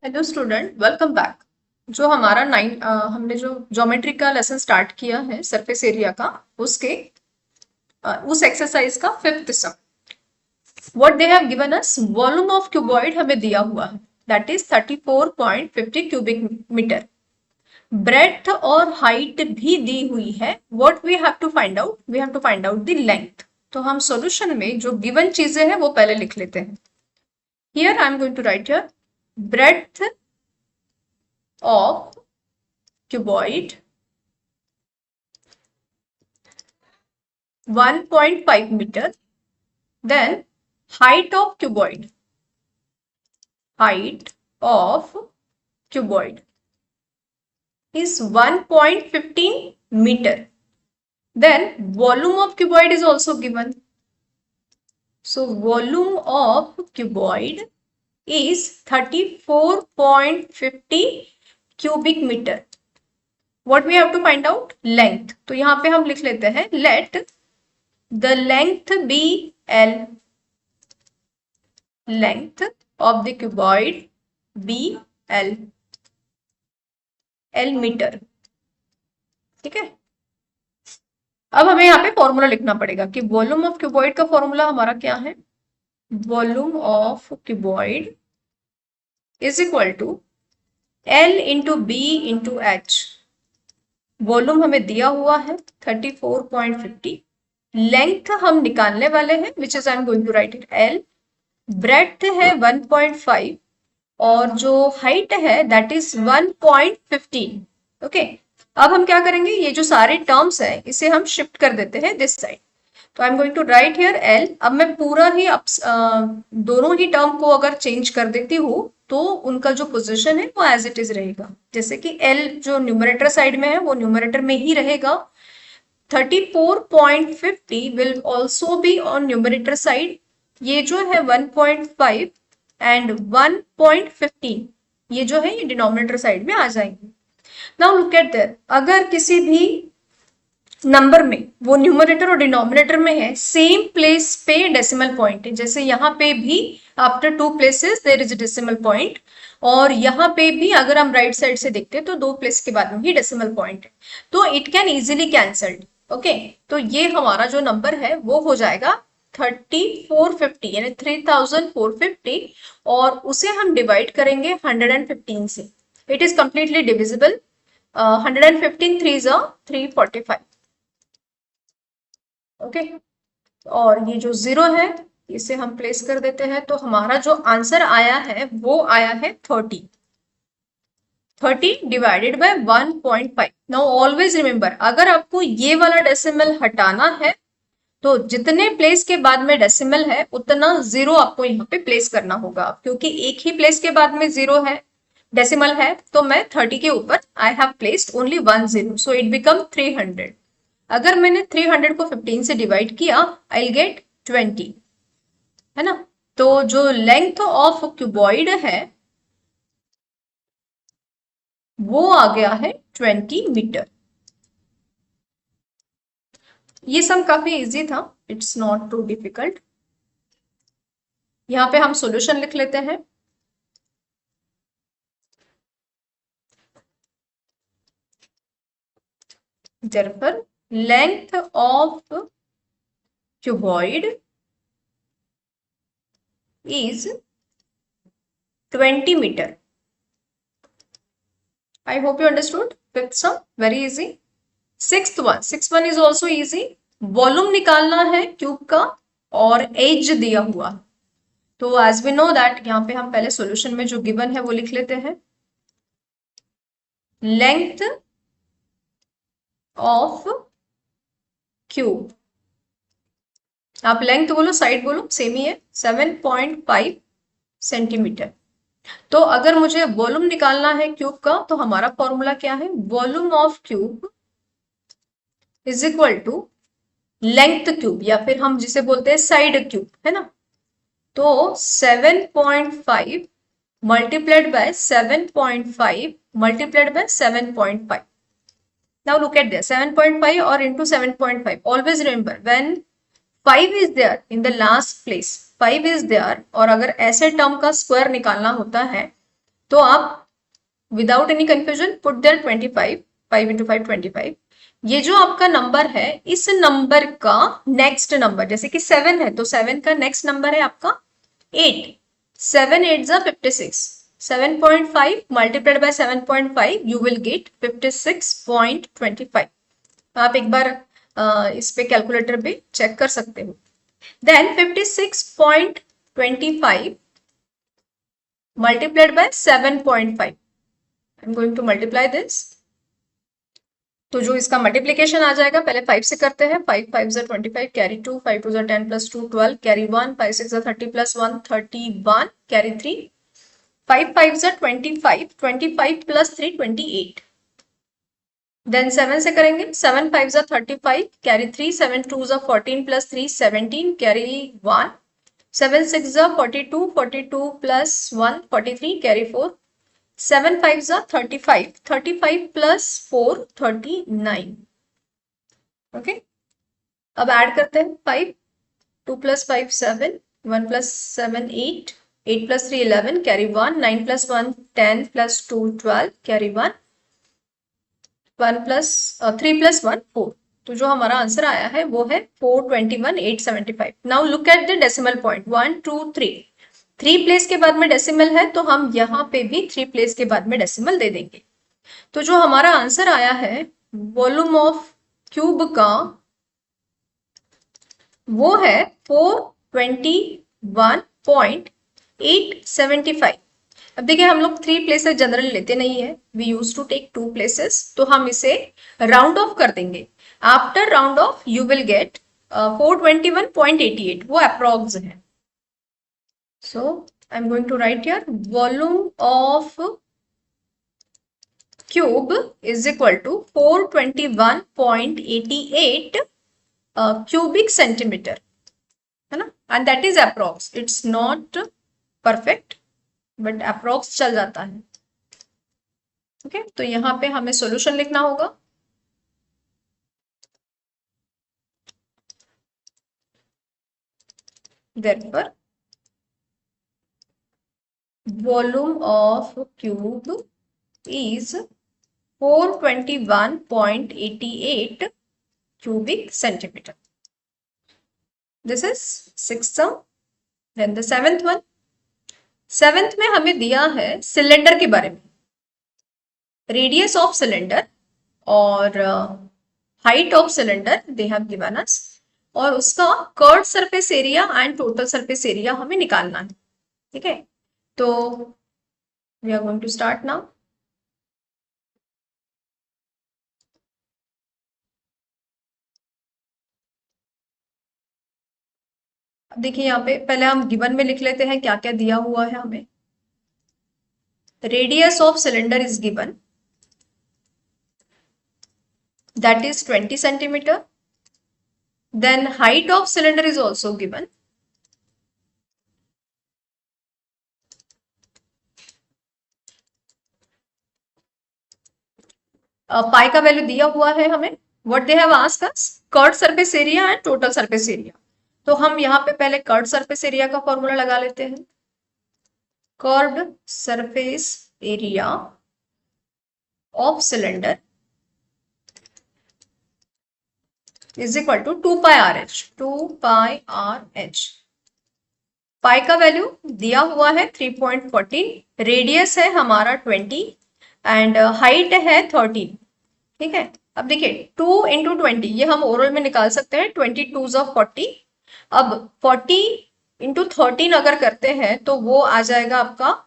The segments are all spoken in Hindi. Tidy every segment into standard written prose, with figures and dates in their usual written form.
Hello student, welcome back. जो हमारा हमने जो ज्योमेट्री का लेसन स्टार्ट किया है सरफेस एरिया का, उसके उस एक्सरसाइज का fifth sum. What they have given us, volume of cuboid हमें दिया हुआ है, that is 34.50 cubic metre. Breadth और हाइट भी दी हुई है। What we have to find out, we have to find out the length. तो हम सॉल्यूशन में जो गिवन चीजें हैं वो पहले लिख लेते हैं। Here I am going to write here breadth of cuboid 1.5 meter. Then height of cuboid is 1.15 meter. Then volume of cuboid is also given. So volume of cuboid is 34.50 cubic meter. What we have to find out? Length. तो यहाँ पे हम लिख लेते हैं let the length be L. Length of the cuboid be L. L metre. ठीक है। अब हमें यहाँ पे फॉर्मूला लिखना पड़ेगा कि वॉल्यूम ऑफ क्यूबॉइड का फॉर्मूला हमारा क्या है। Volume of cuboid is equal to L into B into H. Volume हमें दिया हुआ है 34.50। लेंथ हम निकालने वाले हैं, which is I am going to write it L। Breadth है 1.5 और जो हाइट है दैट इज 1.15। ओके। अब हम क्या करेंगे, ये जो सारे टर्म्स है इसे हम शिफ्ट कर देते हैं दिस साइड। तो I am going to write here L। अब मैं पूरा ही दोनों ही टर्म को अगर चेंज कर देती हूँ तो उनका जो पोजीशन है वो एज इट इज रहेगा। जैसे कि L जो न्यूमरेटर साइड में है वो न्यूमरेटर में ही रहेगा। 34.50 will also be on numerator side. ये जो है 1.5 एंड 1.15 ये जो है ये डिनोमिनेटर साइड में आ जाएंगे। नाउ लुक एट दैट, अगर किसी भी नंबर में वो न्यूमरेटर और डिनोमिनेटर में है, सेम प्लेस पे डेसिमल पॉइंट है। जैसे यहाँ पे भी after 2 places there is a decimal point, और यहाँ पे भी अगर हम राइट साइड से देखते हैं तो 2 प्लेस के बाद में ही डेसिमल पॉइंट है, तो it can easily cancelled. Okay, तो ये हमारा जो नंबर है वो हो जाएगा 3450 यानी 3450, और उसे हम डिवाइड करेंगे 115 से। It is completely divisible. 115 3 जा 345। ओके, और ये जो 0 है इसे हम प्लेस कर देते हैं, तो हमारा जो आंसर आया है वो आया है 30। 30 divided by 1.5। Now always remember, अगर आपको ये वाला डेसिमल हटाना है तो जितने प्लेस के बाद में डेसिमल है उतना 0 आपको यहाँ पे प्लेस करना होगा। क्योंकि एक ही प्लेस के बाद में 0 है, डेसिमल है, तो मैं 30 के ऊपर I have placed only 1 0, so it become 300। अगर मैंने 300 को 15 से डिवाइड किया आई विल गेट 20, है ना। तो जो लेंथ ऑफ क्यूबॉइड है वो आ गया है 20 मीटर। ये सम काफी इजी था, इट्स नॉट टू डिफिकल्ट। यहाँ पे हम सॉल्यूशन लिख लेते हैं। therefore length of cuboid is 20 meter. I hope you understood. Fifth sum very easy. Sixth one is also easy. Volume निकालना है क्यूब का और एज दिया हुआ। तो एज वी नो दैट यहाँ पे हम पहले सॉल्यूशन में जो गिवन है वो लिख लेते हैं। लेंथ ऑफ क्यूब, आप लेंथ बोलो साइड बोलो सेम ही है, 7.5 सेंटीमीटर। तो अगर मुझे वॉल्यूम निकालना है क्यूब का तो हमारा फॉर्मूला क्या है, volume of cube is equal to length cube, या फिर हम जिसे बोलते हैं साइड क्यूब, है ना। तो 7.5 multiplied by 7.5 multiplied by 7.5। Now look at this, 7.5 or into 7.5. Always remember when 5 is there in the last place, 5 is there, और अगर ऐसे टर्म का स्क्वायर निकालना होता है तो आप without any confusion put there 25, 5 into 5 25। ये जो आपका नंबर है, इस नंबर का नेक्स्ट नंबर, जैसे कि 7 है तो 7 का नेक्स्ट नंबर है आपका 8। 7 8 जा 56। 7.5 multiplied by 7.5 you will get 56.25। आप एक बार इस पे कैलकुलेटर पे चेक कर सकते हो। Then 56.25 multiplied by 7.5। I'm going to multiply this। तो जो इसका मल्टीप्लीकेशन आ जाएगा, पहले 5 से करते हैं। 5 5 जा 25, कैरी 2, 5 2 जा 10 प्लस 2 12, कैरी 1, 5 6 जा 30 प्लस 1 31, कैरी 3, 5 5 जा 25, 25 प्लस 3 28। देन 7 से करेंगे, 7 5 जा 35, कैरी 3, 7 2 जा 14 प्लस 3 17, कैरी 1, 7 6 जा 42, 42 प्लस 1 43, कैरी 4, 7 5 जा 35, 35 प्लस 4 39। ओके, अब ऐड करते हैं। 5 2 plus 5 7, 1 plus 7 8, 8 plus 3 11, carry 1, 9 plus 1 10 plus 2 12, carry 1, 1 plus 3 plus 1 4। तो जो हमारा आंसर आया है वो है 421,875। Now look at the decimal point 1 2 3। 3 place के बाद में डेसिमल है तो हम यहाँ पे भी 3 प्लेस के बाद में डेसिमल दे देंगे। तो जो हमारा आंसर आया है वॉल्यूम ऑफ क्यूब का, वो है 421.875। अब देखिए, हम लोग 3 प्लेसेस जनरली लेते नहीं है, we use to take 2 places, तो हम इसे राउंड ऑफ कर देंगे। After round off you will get 421.88, वो अप्रोक्स है। So I am going to write here volume of cube is equal to 421.88 cubic centimeter, है ना, and that is approx, it's not perfect but approx चल जाता है। ओके, तो यहाँ पे हमें सॉल्यूशन लिखना होगा। therefore volume of cube is 421.88 cubic centimeter. This is sixth sum. Then the seventh one. Seventh में हमें दिया है सिलेंडर के बारे में, रेडियस ऑफ सिलेंडर और height of cylinder they have given us, और उसका curved surface area and total surface area हमें निकालना है। ठीक है, तो we are going to start now. देखिए यहाँ पे पहले हम गिवन में लिख लेते हैं क्या क्या दिया हुआ है हमें। Radius of cylinder is given, that is 20 centimeter. Then height of cylinder is also given. पाई का वैल्यू दिया हुआ है हमें। What they have asked us, curved surface area and total surface area. तो हम यहाँ पे पहले कर्व्ड सरफेस एरिया का फॉर्मूला लगा लेते हैं। Curved surface area of cylinder is equal to 2 pi r h, 2 pi r h. Pi का वैल्यू दिया हुआ है 3.14, रेडियस है हमारा 20 एंड हाइट है 13। ठीक है, अब देखिए 2 इंटू 20, ये हम ओरल में निकाल सकते हैं, 22 ऑफ 40। अब 40 इंटू 13 अगर करते हैं तो वो आ जाएगा आपका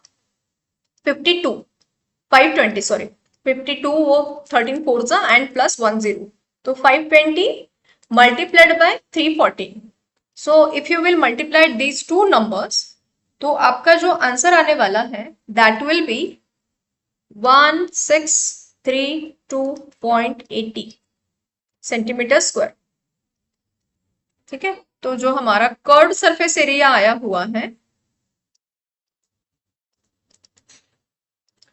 52, 520 सॉरी 52, वो 13 फोर जा एंड प्लस 1 0, तो 520 multiplied by 340. So if you will multiply these two numbers, तो आपका जो आंसर आने वाला है that will be 1632.80 centimetre square. ठीक है, तो जो हमारा कर्व्ड सरफेस एरिया आया हुआ है,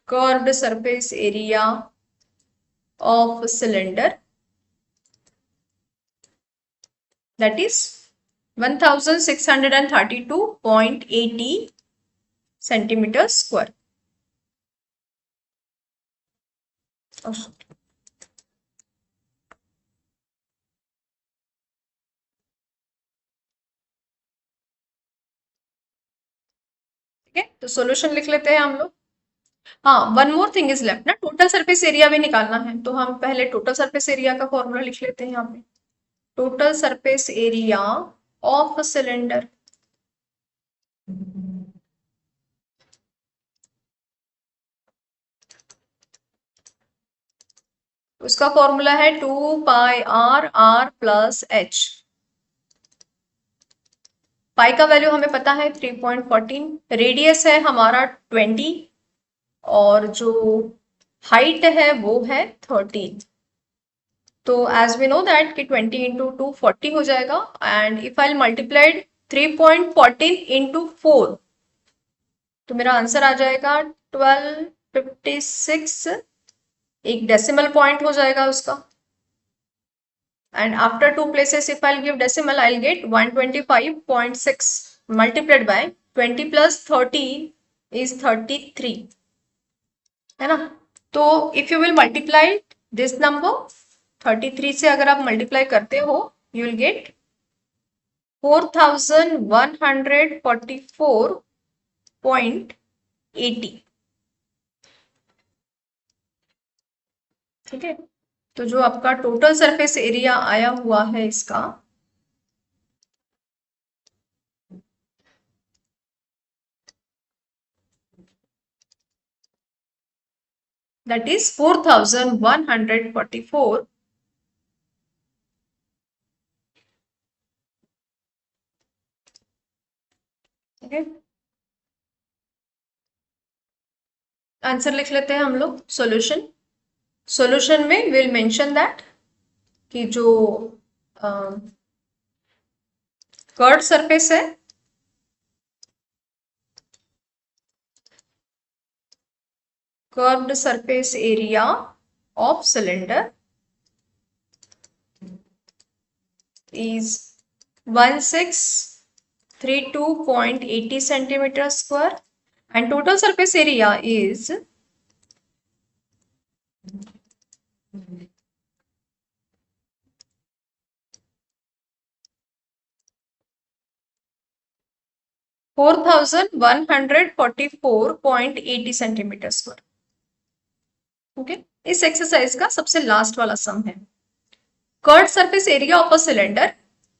curved surface area of cylinder, that is 1632.80 centimetre square. ठीक है, तो सॉल्यूशन लिख लेते हैं हम लोग। हाँ, one more thing is left ना, टोटल सरफेस एरिया भी निकालना है, तो हम पहले टोटल सरफेस एरिया का फॉर्मूला लिख लेते हैं यहाँ पे। Total surface area of cylinder उसका फॉर्मूला है 2πr+h। पाई का वैल्यू हमें पता है 3.14, रेडियस है हमारा 20 और जो हाइट है वो है 13। तो एज वी नो दैट कि 20 इंटू 2 40 हो जाएगा, and if I multiplied 3.14 into 4 तो मेरा आंसर आ जाएगा 1256, एक डेसिमल पॉइंट हो जाएगा उसका। And after two places, if I'll give decimal, I'll get 125.6 multiplied by 20 plus 30 is 33, है ना। तो if you will multiply this number 33 से अगर आप multiply करते हो, you will get 4144.80। ठीक है, तो जो आपका टोटल सरफेस एरिया आया हुआ है इसका, that is 4144। ठीक है, आंसर लिख लेते हैं हम लोग। सॉल्यूशन में विल मेंशन दैट कि जो कर्व सरफेस है curved surface area of cylinder is 1632.80 centimeter square and total surface area is 4144.80 centimetre square. Okay, इस एक्सरसाइज का सबसे लास्ट वाला सम है। Curved surface area of a cylinder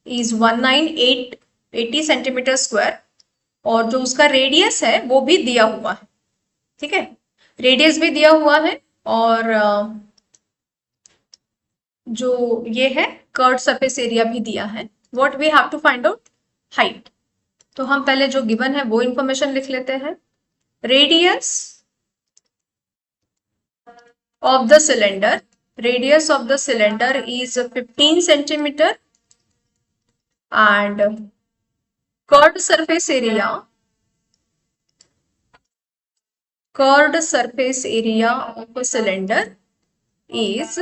is 19880 centimetre square और जो उसका रेडियस है वो भी दिया हुआ है। ठीक है, रेडियस भी दिया हुआ है और जो ये है कर्व्ड सरफेस एरिया भी दिया है। What we have to find out? Height. तो हम पहले जो गिवन है वो इंफॉर्मेशन लिख लेते हैं। Radius of the cylinder, radius of the cylinder is 15 centimeter and curved surface area of a cylinder is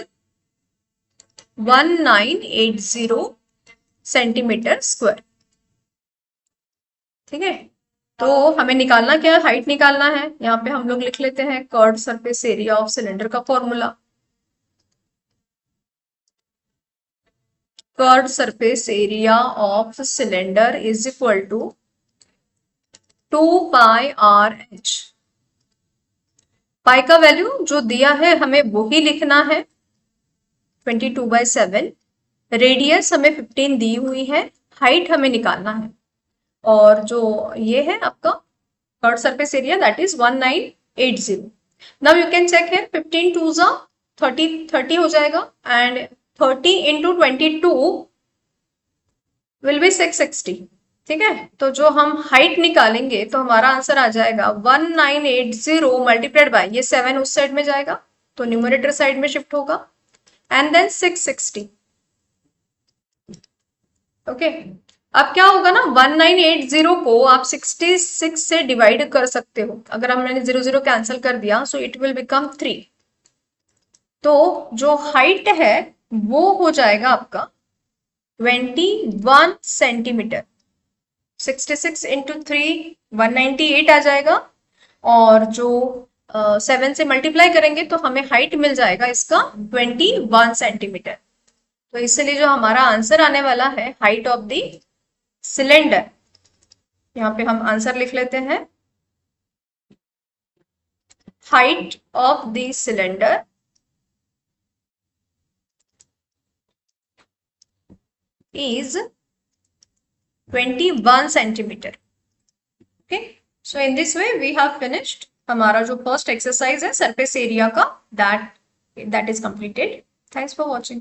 1980 centimetre square. ठीक है, तो हमें निकालना क्या है? हाइट निकालना है। यहाँ पे हम लोग लिख लेते हैं curved surface area of cylinder का formula. Curved surface area of cylinder is equal to 2πr/h। Pi का वैल्यू जो दिया है हमें वो ही लिखना है, 22/7। रेडियस हमें 15 दी हुई है, हाइट हमें निकालना है और जो ये है आपका curved surface area that is 1980। Now you can check here, 15 2 जा 30 हो जाएगा एंड 30 इंटू 22 विल बी 660। ठीक है, तो जो हम हाइट निकालेंगे तो हमारा आंसर आ जाएगा 1980 मल्टीप्लाइड बाय, ये 7 उस साइड में जाएगा तो न्यूमरेटर साइड में शिफ्ट होगा एंड देन 660। ओके, अब क्या होगा ना, 1980 को आप 66 से डिवाइड कर सकते हो। अगर हमने 0 कैंसिल कर दिया सो इट विल बिकम 3। तो जो हाइट है वो हो जाएगा आपका 21 सेंटीमीटर। 66 इंटू 3 198 आ जाएगा और जो 7 से मल्टीप्लाई करेंगे तो हमें हाइट मिल जाएगा इसका 21 सेंटीमीटर। तो इसलिए जो हमारा आंसर आने वाला है हाइट ऑफ द सिलेंडर, यहाँ पे हम आंसर लिख लेते हैं, height of the cylinder is 21 centimetre. Okay, so in this way we have finished हमारा जो फर्स्ट एक्सरसाइज है सरफेस एरिया का, that is completed. Thanks for watching.